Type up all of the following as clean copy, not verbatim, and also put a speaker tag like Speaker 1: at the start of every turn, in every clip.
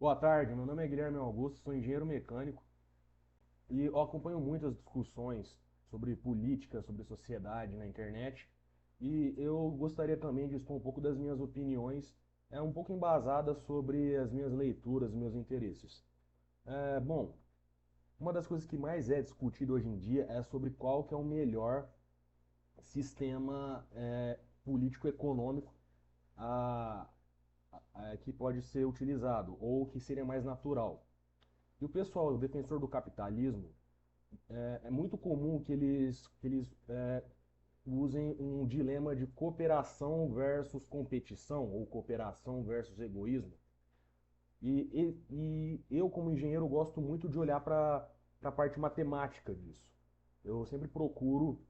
Speaker 1: Boa tarde, meu nome é Guilherme Augusto, sou engenheiro mecânico e eu acompanho muitas discussões sobre política, sobre sociedade na internet e eu gostaria também de expor um pouco das minhas opiniões, um pouco embasadas sobre as minhas leituras, meus interesses. Bom, uma das coisas que mais é discutido hoje em dia é sobre qual que é o melhor sistema político-econômico a- que pode ser utilizado ou que seria mais natural. E o pessoal, o defensor do capitalismo, é muito comum que eles usem um dilema de cooperação versus competição, ou cooperação versus egoísmo. E eu, como engenheiro, gosto muito de olhar para a parte matemática disso. Eu sempre procuro,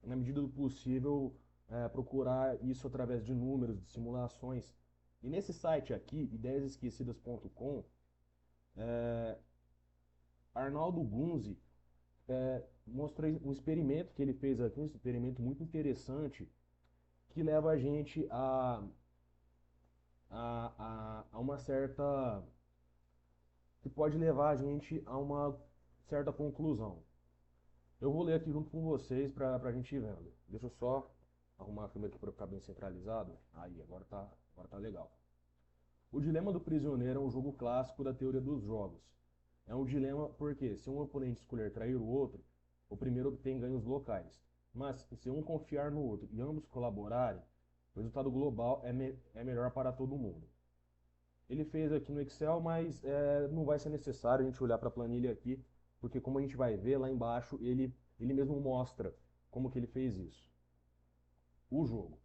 Speaker 1: na medida do possível, procurar isso através de números, de simulações. E nesse site aqui, ideiasesquecidas.com, Arnaldo Gunzi mostrou um experimento que ele fez aqui, um experimento muito interessante, que leva a gente a uma certa. Que pode levar a gente a uma certa conclusão. Eu vou ler aqui junto com vocês para a gente ir vendo. Deixa eu só arrumar a câmera aqui para ficar bem centralizado. Aí, agora tá legal. O dilema do prisioneiro é um jogo clássico da teoria dos jogos. É um dilema porque, se um oponente escolher trair o outro, o primeiro obtém ganhos locais. Mas, se um confiar no outro e ambos colaborarem, o resultado global é melhor para todo mundo. Ele fez aqui no Excel, mas não vai ser necessário a gente olhar para a planilha aqui, porque como a gente vai ver lá embaixo, ele mesmo mostra como que ele fez isso. O jogo.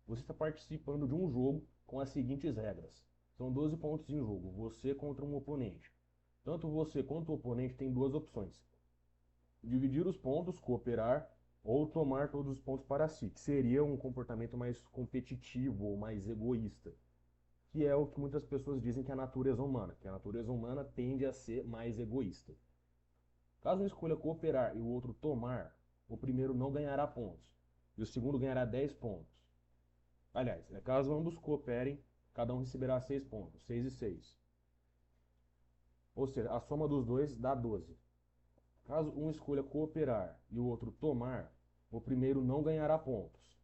Speaker 1: Você está participando de um jogo com as seguintes regras. São 12 pontos em jogo, você contra um oponente. Tanto você quanto o oponente têm duas opções: dividir os pontos, cooperar, ou tomar todos os pontos para si, que seria um comportamento mais competitivo ou mais egoísta, que é o que muitas pessoas dizem que é a natureza humana, que a natureza humana tende a ser mais egoísta. Caso um escolha cooperar e o outro tomar, o primeiro não ganhará pontos, e o segundo ganhará 10 pontos. Aliás, caso ambos cooperem, cada um receberá 6 pontos, 6 e 6. Ou seja, a soma dos dois dá 12. Caso um escolha cooperar e o outro tomar, o primeiro não ganhará pontos,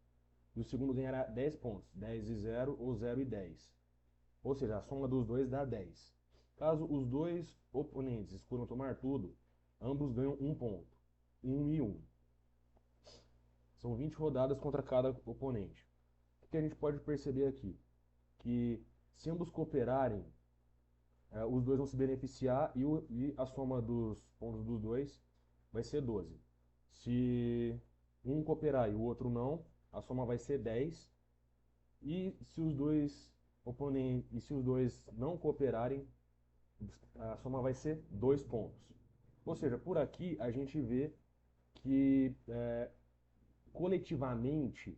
Speaker 1: e o segundo ganhará 10 pontos, 10 e 0 ou 0 e 10. Ou seja, a soma dos dois dá 10. Caso os dois oponentes escolham tomar tudo, ambos ganham um ponto, 1 e 1. São 20 rodadas contra cada oponente. O que a gente pode perceber aqui? Que se ambos cooperarem, os dois vão se beneficiar e a soma dos pontos dos dois vai ser 12. Se um cooperar e o outro não, a soma vai ser 10. E se os dois oponentes, e se os dois não cooperarem, a soma vai ser 2 pontos. Ou seja, por aqui a gente vê que coletivamente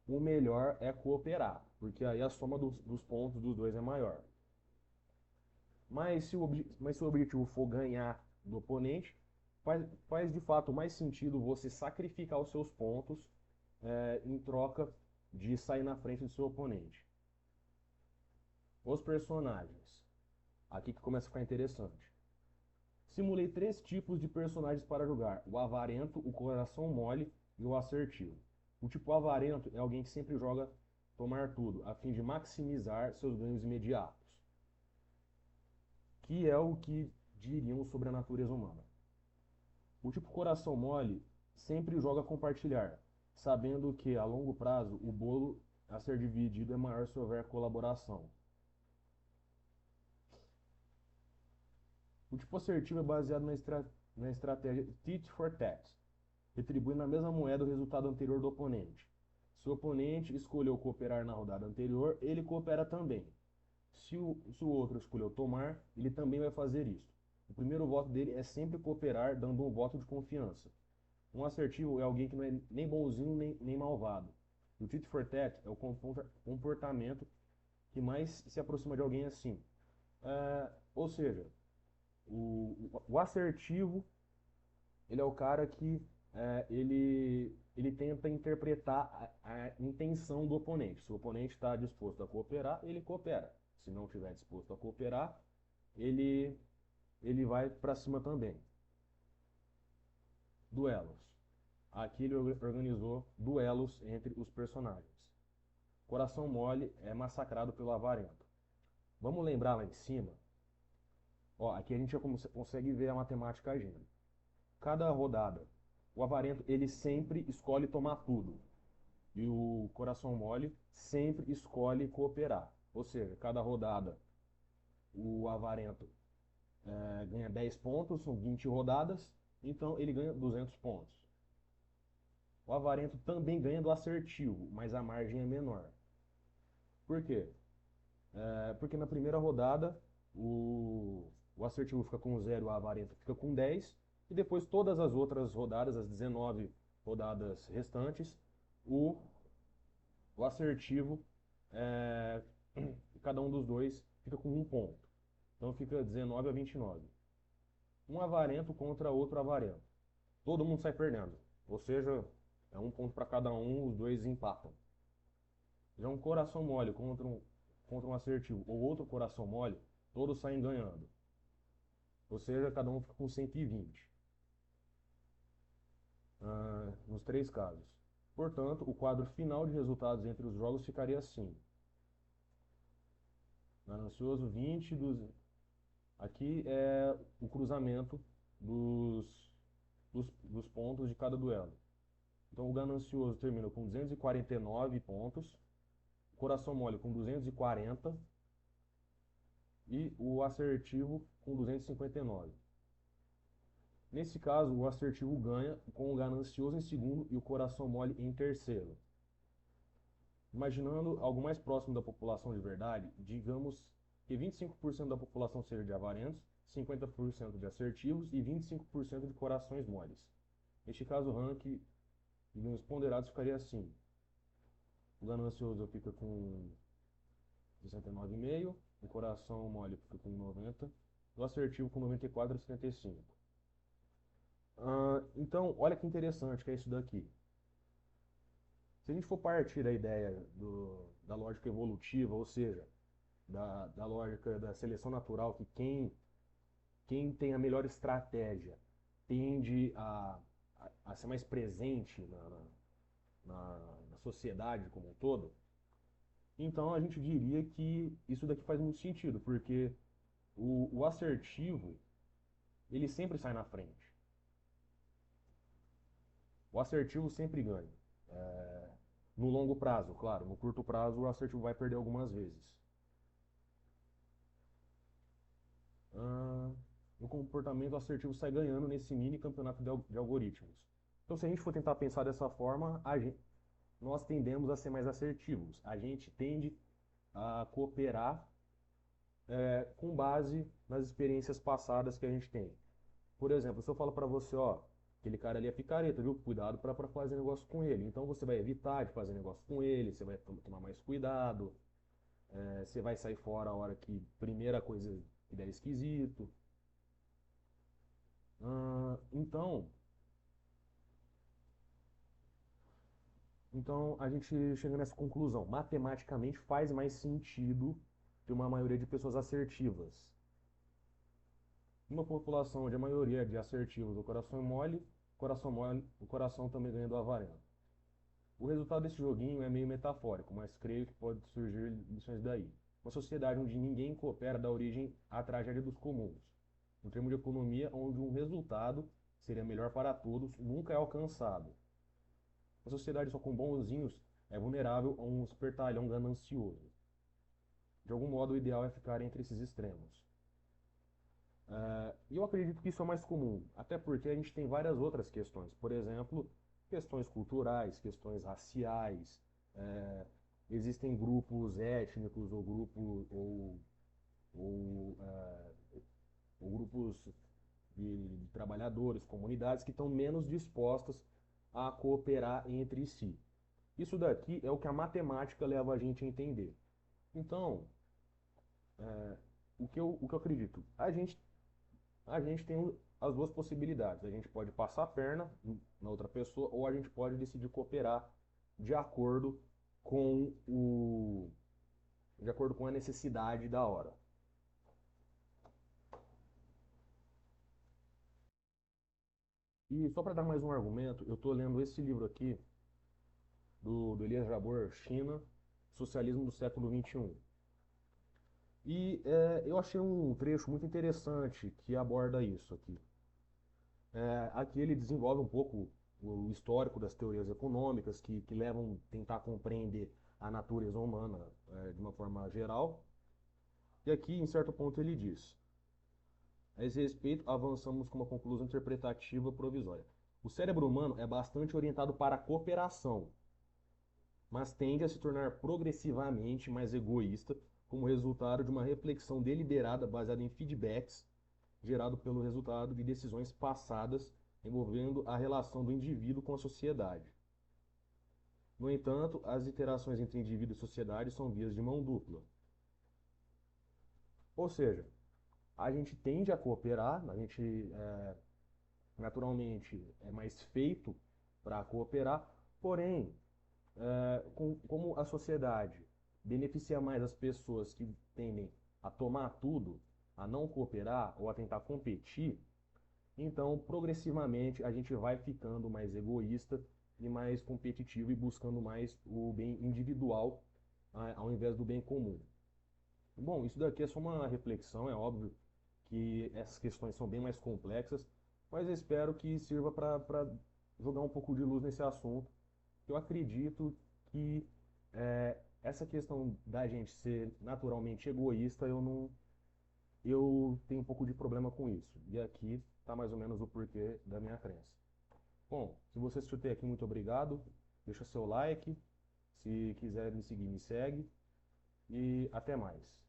Speaker 1: o melhor é cooperar, porque aí a soma dos pontos dos dois é maior. Mas se o objetivo for ganhar do oponente, faz de fato mais sentido você sacrificar os seus pontos em troca de sair na frente do seu oponente. Os personagens. Aqui que começa a ficar interessante. Simulei 3 tipos de personagens para jogar: o avarento, o coração mole e o assertivo. O tipo avarento é alguém que sempre joga tomar tudo, a fim de maximizar seus ganhos imediatos, que é o que diriam sobre a natureza humana. O tipo coração mole sempre joga compartilhar, sabendo que a longo prazo o bolo a ser dividido é maior se houver colaboração. O tipo assertivo é baseado na estratégia tit for tat, retribuindo na mesma moeda o resultado anterior do oponente. Se o oponente escolheu cooperar na rodada anterior, ele coopera também. Se o outro escolheu tomar, ele também vai fazer isso. O primeiro voto dele é sempre cooperar, dando um voto de confiança. Um assertivo é alguém que não é nem bonzinho nem malvado. E o tit for tat é o comportamento que mais se aproxima de alguém assim. Ou seja, o assertivo, ele é o cara que ele tenta interpretar a intenção do oponente. Se o oponente está disposto a cooperar, ele coopera. Se não estiver disposto a cooperar, ele, ele vai para cima também. Duelos. Aqui ele organizou duelos entre os personagens. Coração Mole é massacrado pelo Avarento. Vamos lembrar lá em cima. Ó, aqui a gente já consegue ver a matemática agindo. Cada rodada, o Avarento ele sempre escolhe tomar tudo. E o Coração Mole sempre escolhe cooperar. Ou seja, cada rodada o Avarento ganha 10 pontos, são 20 rodadas, então ele ganha 200 pontos. O Avarento também ganha do Assertivo, mas a margem é menor. Por quê? Porque na primeira rodada o Assertivo fica com 0, o Avarento fica com 10, e depois todas as outras rodadas, as 19 rodadas restantes, o Assertivo, cada um dos dois fica com 1 ponto. Então fica 19 a 29. Um Avarento contra outro Avarento. Todo mundo sai perdendo. Ou seja, é 1 ponto para cada um, os dois empatam. Já um Coração Mole contra um Assertivo ou outro Coração Mole, todos saem ganhando. Ou seja, cada um fica com 120. Nos 3 casos. Portanto, o quadro final de resultados entre os jogos ficaria assim. Ganancioso 20 dos... Aqui é o cruzamento dos pontos de cada duelo. Então o Ganancioso termina com 249 pontos, o Coração Mole com 240 e o Assertivo com 259. Nesse caso, o Assertivo ganha com o Ganancioso em segundo e o Coração Mole em terceiro. Imaginando algo mais próximo da população de verdade, digamos que 25% da população seja de avarentos, 50% de assertivos e 25% de corações moles. Neste caso, o ranking dos ponderados ficaria assim. O ganancioso fica com 69,5, o coração mole fica com 90, o assertivo com 94,75. Então, olha que interessante que é isso daqui. Se a gente for partir da ideia da lógica evolutiva, ou seja, da lógica da seleção natural, que quem tem a melhor estratégia tende a ser mais presente na sociedade como um todo, então a gente diria que isso daqui faz muito sentido, porque o assertivo, ele sempre sai na frente. O assertivo sempre ganha. No longo prazo, claro. No curto prazo, o assertivo vai perder algumas vezes. No comportamento, o assertivo sai ganhando nesse mini campeonato de algoritmos. Então, se a gente for tentar pensar dessa forma, nós tendemos a ser mais assertivos. A gente tende a cooperar com base nas experiências passadas que a gente tem. Por exemplo, se eu falo para você, ó, aquele cara ali é picareta, viu? Cuidado para fazer negócio com ele. Então você vai evitar de fazer negócio com ele, você vai tomar mais cuidado, você vai sair fora a hora que primeira coisa que der esquisito. Então a gente chega nessa conclusão. Matematicamente faz mais sentido ter uma maioria de pessoas assertivas. Uma população onde a maioria é de assertivos, o coração mole, o coração também ganha do avarento. O resultado desse joguinho é meio metafórico, mas creio que pode surgir lições daí. Uma sociedade onde ninguém coopera dá origem à tragédia dos comuns. No termo de economia, onde um resultado seria melhor para todos nunca é alcançado. Uma sociedade só com bonzinhos é vulnerável a um espertalhão ganancioso. De algum modo, o ideal é ficar entre esses extremos. E eu acredito que isso é mais comum, até porque a gente tem várias outras questões. Por exemplo, questões culturais, questões raciais, existem grupos étnicos ou grupos de trabalhadores, comunidades que estão menos dispostas a cooperar entre si. Isso daqui é o que a matemática leva a gente a entender. Então, o que eu acredito? A gente tem as duas possibilidades. A gente pode passar a perna na outra pessoa ou a gente pode decidir cooperar de acordo com a necessidade da hora. E só para dar mais um argumento, eu estou lendo esse livro aqui, do Elias Jabbour, China, Socialismo do século XXI. E eu achei um trecho muito interessante que aborda isso aqui. Aqui ele desenvolve um pouco o histórico das teorias econômicas que levam a tentar compreender a natureza humana de uma forma geral. E aqui, em certo ponto, ele diz: a esse respeito, avançamos com uma conclusão interpretativa provisória. O cérebro humano é bastante orientado para a cooperação, mas tende a se tornar progressivamente mais egoísta como resultado de uma reflexão deliberada baseada em feedbacks gerado pelo resultado de decisões passadas envolvendo a relação do indivíduo com a sociedade. No entanto, as interações entre indivíduo e sociedade são vias de mão dupla. Ou seja, a gente tende a cooperar, a gente naturalmente é mais feito para cooperar, porém, como a sociedade beneficia mais as pessoas que tendem a tomar tudo, a não cooperar ou a tentar competir, então progressivamente a gente vai ficando mais egoísta e mais competitivo e buscando mais o bem individual ao invés do bem comum. Bom, isso daqui é só uma reflexão, é óbvio que essas questões são bem mais complexas, mas eu espero que sirva para jogar um pouco de luz nesse assunto. Eu acredito que essa questão da gente ser naturalmente egoísta, eu tenho um pouco de problema com isso. E aqui está mais ou menos o porquê da minha crença. Bom, se você assistiu até aqui, muito obrigado. Deixa seu like. Se quiser me seguir, me segue. E até mais.